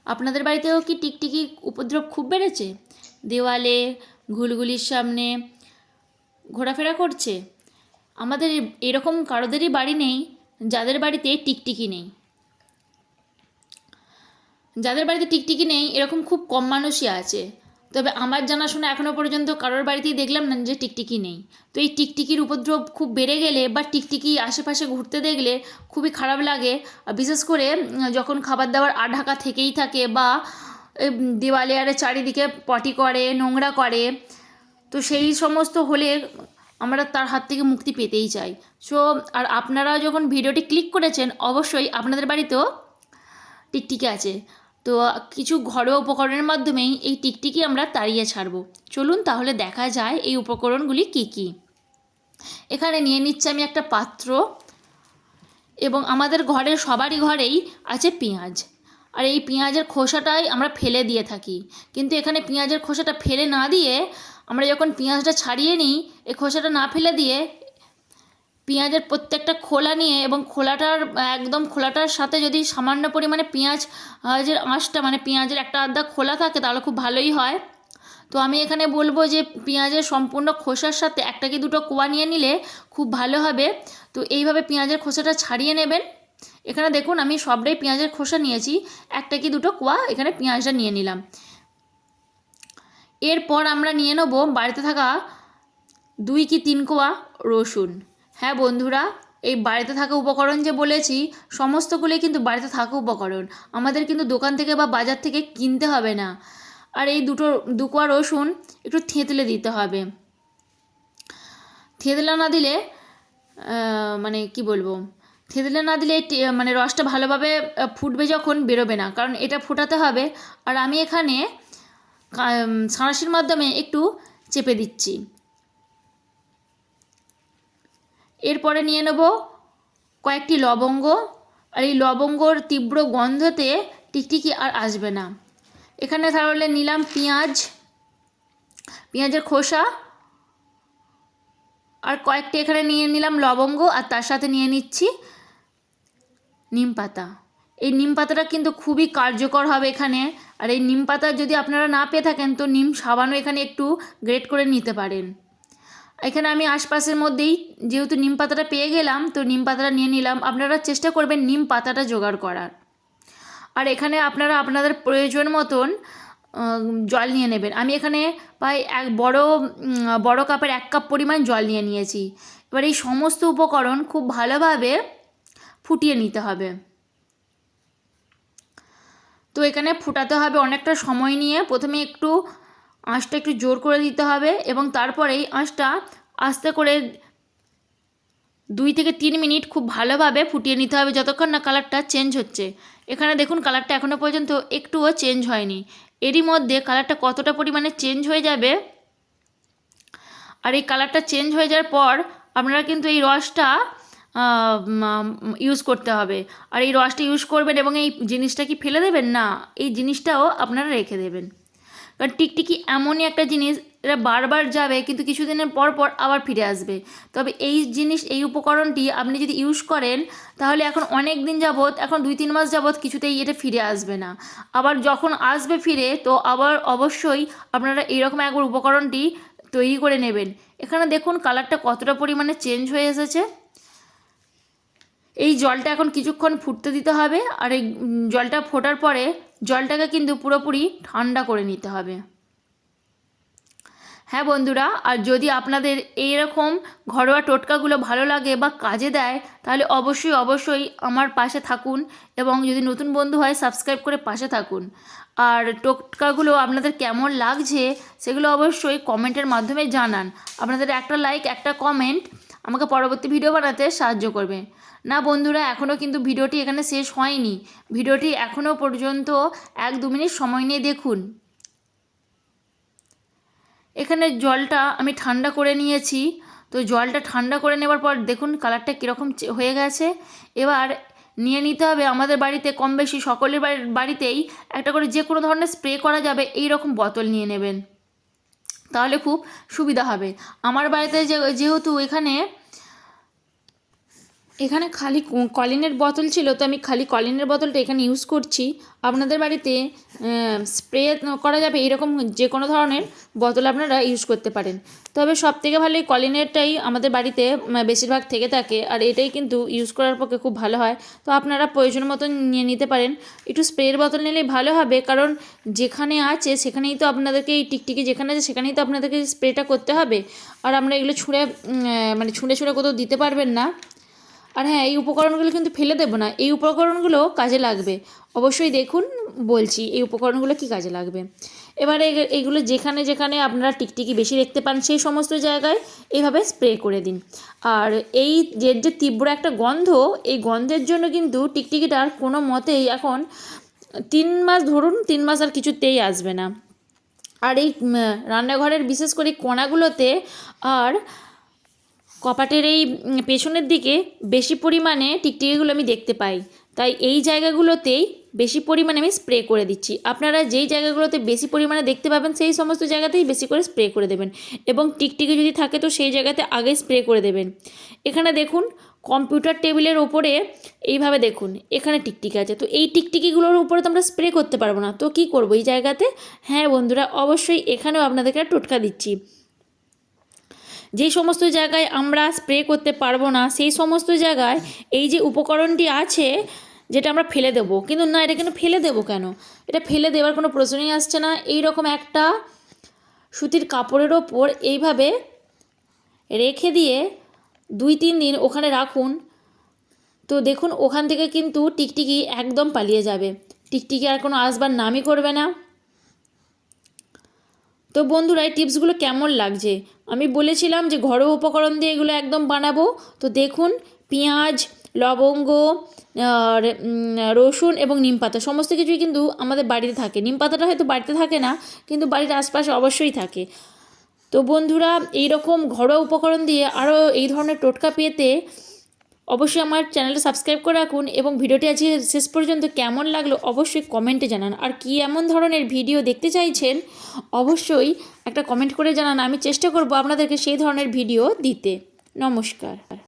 আপনাদের বাড়িতেও কি টিকটিকি উপদ্রব খুব বেড়েছে? দেওয়ালে, ঘুলঘুলির সামনে ঘোরাফেরা করছে? আমাদের এরকম কারোদেরই বাড়ি নেই যাদের বাড়িতে টিকটিকি নেই। যাদের বাড়িতে টিকটিকি নেই এরকম খুব কম মানুষই আছে। তবে আমার জানাশোনা এখনও পর্যন্ত কারোর বাড়িতেই দেখলাম না যে টিকটিকি নেই। তো এই টিকটিকির উপদ্রব খুব বেড়ে গেলে বা টিকটিকি আশেপাশে ঘুরতে দেখলে খুবই খারাপ লাগে। বিশেষ করে যখন খাবার দাবার ঢাকা থেকেই থাকে বা দেওয়ালে আরে চারিদিকে পটি করে, নোংরা করে, তো সেই সমস্ত হলে আমরা তার হাত থেকে মুক্তি পেতেই চাই। সো আর আপনারা যখন ভিডিওটি ক্লিক করেছেন অবশ্যই আপনাদের বাড়িতেও টিকটিকি আছে। তো কিছু ঘরোয়া উপকরণের মাধ্যমেই এই টিকটিকি আমরা তাড়িয়ে ছাড়ব। চলুন তাহলে দেখা যায় এই উপকরণগুলি কি কি। এখানে নিয়ে নিচ্ছি আমি একটা পাত্র, এবং আমাদের ঘরের সবারই ঘরেই আছে পেঁয়াজ। আর এই পেঁয়াজের খোসাটাই আমরা ফেলে দিয়ে থাকি, কিন্তু এখানে পেঁয়াজের খোসাটা ফেলে না দিয়ে আমরা যখন পেঁয়াজটা ছাড়িয়ে নিই, এই খোসাটা না ফেলে দিয়ে পেঁয়াজের প্রত্যেকটা খোলা নিয়ে এবং খোলাটার একদম খোলাটার সাথে যদি সামান্য পরিমাণে পেঁয়াজের আঁশটা মানে পেঁয়াজের একটা আধা খোলা থাকে তাহলে খুব ভালোই হয়। তো আমি এখানে বলবো যে পেঁয়াজের সম্পূর্ণ খোসার সাথে একটা কি দুটো কোয়া নিয়ে নিলে খুব ভালো হবে। তো এইভাবে পেঁয়াজের খোসাটা ছাড়িয়ে নেবেন। এখানে দেখুন আমি সবটাই পেঁয়াজের খোসা নিয়েছি, একটা কি দুটো কোয়া এখানে পেঁয়াজটা নিয়ে নিলাম। এরপর আমরা নিয়ে নেব বাড়িতে থাকা 2 কি 3 কোয়া রসুন। হ্যাঁ বন্ধুরা, এই বাড়িতে থাকা উপকরণ যে বলেছি সমস্তগুলোই কিন্তু বাড়িতে থাকা উপকরণ, আমাদের কিন্তু দোকান থেকে বা বাজার থেকে কিনতে হবে না। আর এই 2 কোয়া রসুন একটু থেঁতলে দিতে হবে। থেঁতলে না দিলে মানে কি বলবো, থেঁতলে না দিলে মানে রসটা ভালোভাবে ফুটবে যখন বেরোবে না, কারণ এটা ফোটাতে হবে। আর আমি এখানে ছাঁচির মাধ্যমে একটু চেপে দিচ্ছি। এরপরে নিয়ে নেব কয়েকটি লবঙ্গ। আর এই লবঙ্গর তীব্র গন্ধতে টিকটিকি আর আসবে না। এখানে তাহলে নিলাম পেঁয়াজের খোসা, আর কয়েকটি এখানে নিয়ে নিলাম লবঙ্গ, আর তার সাথে নিয়ে নিচ্ছি নিম পাতা। এই নিম পাতাটা কিন্তু খুবই কার্যকর হবে এখানে। আর এই নিম পাতা যদি আপনারা না পেয়ে থাকেন তো নিম সাবানও এখানে একটু গ্রেট করে নিতে পারেন। এখানে আমি আশপাশের মধ্যেই যেহেতু নিম পাতাটা পেয়ে গেলাম তো নিম পাতাটা নিয়ে নিলাম। আপনারা চেষ্টা করবেন নিম পাতাটা জোগাড় করার। আর এখানে আপনারা আপনাদের প্রয়োজন মতন জল নিয়ে নেবেন। আমি এখানে প্রায় বড় কাপের 1 কাপ পরিমাণ জল নিয়ে নিয়েছি। এবার এই সমস্ত উপকরণ খুব ভালোভাবে ফুটিয়ে নিতে হবে। তো এখানে ফোটাতে হবে অনেকটা সময় নিয়ে। প্রথমে আঁচটা একটু জোর করে দিতে হবে এবং তারপরেই আঁচটা আস্তে করে 2 থেকে 3 মিনিট খুব ভালোভাবে ফুটিয়ে নিতে হবে, যতক্ষণ না কালারটা চেঞ্জ হচ্ছে। এখানে দেখুন কালারটা এখনও পর্যন্ত একটুও চেঞ্জ হয়নি। এরই মধ্যে কালারটা কতটা পরিমাণে চেঞ্জ হয়ে যাবে। আর এই কালারটা চেঞ্জ হয়ে যাওয়ার পর আপনারা কিন্তু এই রসটা ইউজ করতে হবে। আর এই রসটা ইউজ করবেন এবং এই জিনিসটা কি ফেলে দেবেন না, এই জিনিসটাও আপনারা রেখে দেবেন। কারণ টিকটিকি এমনই একটা জিনিস, এটা বারবার যাবে কিন্তু কিছুদিনের পর পর আবার ফিরে আসবে। তবে এই উপকরণটি আপনি যদি ইউজ করেন তাহলে এখন অনেক দিন যাবৎ, এখন 2-3 মাস যাবৎ কিছুতেই এটা ফিরে আসবে না। আবার যখন আসবে ফিরে তো আবার অবশ্যই আপনারা এইরকম একবার উপকরণটি তৈরি করে নেবেন। এখানে দেখুন কালারটা কতটা পরিমাণে চেঞ্জ হয়ে এসেছে। এই জলটা এখন কিছুক্ষণ ফুটতে দিতে হবে। আর এই জলটা ফোটার পরে জলটাকে কিন্তু পুরোপুরি ঠান্ডা করে নিতে হবে। হ্যাঁ বন্ধুরা, আর যদি আপনাদের এইরকম ঘরোয়া টোটকাগুলো ভালো লাগে বা কাজে দেয় তাহলে অবশ্যই আমার পাশে থাকুন, এবং যদি নতুন বন্ধু হয় সাবস্ক্রাইব করে পাশে থাকুন। আর টোটকাগুলো আপনাদের কেমন লাগছে সেগুলো অবশ্যই কমেন্টের মাধ্যমে জানান। আপনাদের একটা লাইক, একটা কমেন্ট আমাকে পরবর্তী ভিডিও বানাতে সাহায্য করবে। না বন্ধুরা, এখনও কিন্তু ভিডিওটি এখানে শেষ হয়নি। ভিডিওটি এখনও পর্যন্ত 1-2 মিনিট সময় নিয়ে দেখুন। এখানে জলটা আমি ঠান্ডা করে নিয়েছি। তো জলটা ঠান্ডা করে নেবার পর দেখুন কালারটা কীরকম হয়ে গেছে। এবার নিয়ে নিতে হবে আমাদের বাড়িতে কম বেশি সকলের বাড়িতেই একটা করে যে কোনো ধরনের স্প্রে করা যাবে এই রকম বোতল নিয়ে নেবেন, তাহলে খুব সুবিধা হবে। আমার বাড়িতে যেহেতু এখানে এখানে খালি কলিনের বোতল ছিল, তো আমি খালি কলিনের বোতলটা এখানে ইউজ করছি। আপনাদের বাড়িতে স্প্রে করা যাবে এরকম যে কোনো ধরনের বোতল আপনারা ইউজ করতে পারেন। তবে সবথেকে ভালো এই কলিনেরটাই আমাদের বাড়িতে বেশিরভাগ থেকে থাকে, আর এটাই কিন্তু ইউজ করার পক্ষে খুব ভালো হয়। তো আপনারা প্রয়োজন মতন নিয়ে নিতে পারেন। একটু স্প্রের বোতল নিলেই ভালো হবে, কারণ যেখানে আছে সেখানেই তো আপনাদেরকে এই টিকটিকি যেখানে আছে সেখানেই তো আপনাদেরকে স্প্রেটা করতে হবে। আর আমরা এগুলো ছুঁড়ে ছুঁড়ে ছুঁড়ে কোথাও দিতে পারবেন না। আর হ্যাঁ, এই উপকরণগুলো কিন্তু ফেলে দেবো না, এই উপকরণগুলো কাজে লাগবে। অবশ্যই দেখুন, বলছি এই উপকরণগুলো কি কাজে লাগবে। এবারে এইগুলো যেখানে যেখানে আপনারা টিকটিকি বেশি দেখতে পান সেই সমস্ত জায়গায় এইভাবে স্প্রে করে দিন। আর এই যে তীব্র একটা গন্ধ, এই গন্ধের জন্য কিন্তু টিকটিকিটার কোনো মতেই এখন 3 মাস, ধরুন 3 মাস আর কিছুতেই আসবে না। আর এই রান্নাঘরের বিশেষ করে কোণাগুলোতে আর কপাটের এই পেছনের দিকে বেশি পরিমাণে টিকটিকিগুলো আমি দেখতে পাই, তাই এই জায়গাগুলোতেই বেশি পরিমাণে আমি স্প্রে করে দিচ্ছি। আপনারা যেই জায়গাগুলোতে বেশি পরিমাণে দেখতে পাবেন সেই সমস্ত জায়গাতেই বেশি করে স্প্রে করে দেবেন, এবং টিকটিকি যদি থাকে তো সেই জায়গাতে আগে স্প্রে করে দেবেন। এখানে দেখুন, কম্পিউটার টেবিলের ওপরে এইভাবে দেখুন এখানে টিকটিকি আছে, তো এই টিকটিকিগুলোর উপরে তো আমরা স্প্রে করতে পারবো না, তো কী করবো এই জায়গাতে? হ্যাঁ বন্ধুরা, অবশ্যই এখানেও আপনাদেরকে টোটকা দিচ্ছি। যে সমস্ত জায়গায় আমরা স্প্রে করতে পারবো না সেই সমস্ত জায়গায় এই যে উপকরণটি আছে, যেটা আমরা ফেলে দেবো, কিন্তু না, এটা কেন ফেলে দেবো, কেন এটা ফেলে দেওয়ার কোনো প্রশ্নই আসছে না। এই রকম একটা সুতির কাপড়ের ওপর এইভাবে রেখে দিয়ে 2-3 দিন ওখানে রাখুন, তো দেখুন ওখান থেকে কিন্তু টিকটিকি একদম পালিয়ে যাবে, টিকটিকি আর কোনো আসবার নামই করবে না। তো বন্ধুরা, এই টিপসগুলো কেমন লাগছে? আমি বলেছিলাম যে ঘরোয়া উপকরণ দিয়ে এগুলো একদম বানাবো। তো দেখুন, পেঁয়াজ, লবঙ্গ, আর রসুন এবং নিমপাতা সমস্ত কিছুই কিন্তু আমাদের বাড়িতে থাকে। নিমপাতাটা হয়তো বাড়িতে থাকে না, কিন্তু বাড়ির আশপাশে অবশ্যই থাকে। তো বন্ধুরা, এই রকম ঘরোয়া উপকরণ দিয়ে আরও এই ধরনের টোটকা পেতে অবশ্যই আমার চ্যানেলটা সাবস্ক্রাইব করে রাখুন, এবং ভিডিওটি আজকে শেষ পর্যন্ত কেমন লাগলো অবশ্যই কমেন্টে জানান। আর কী এমন ধরনের ভিডিও দেখতে চাইছেন অবশ্যই একটা কমেন্ট করে জানান, আমি চেষ্টা করব আপনাদেরকে সেই ধরনের ভিডিও দিতে। নমস্কার।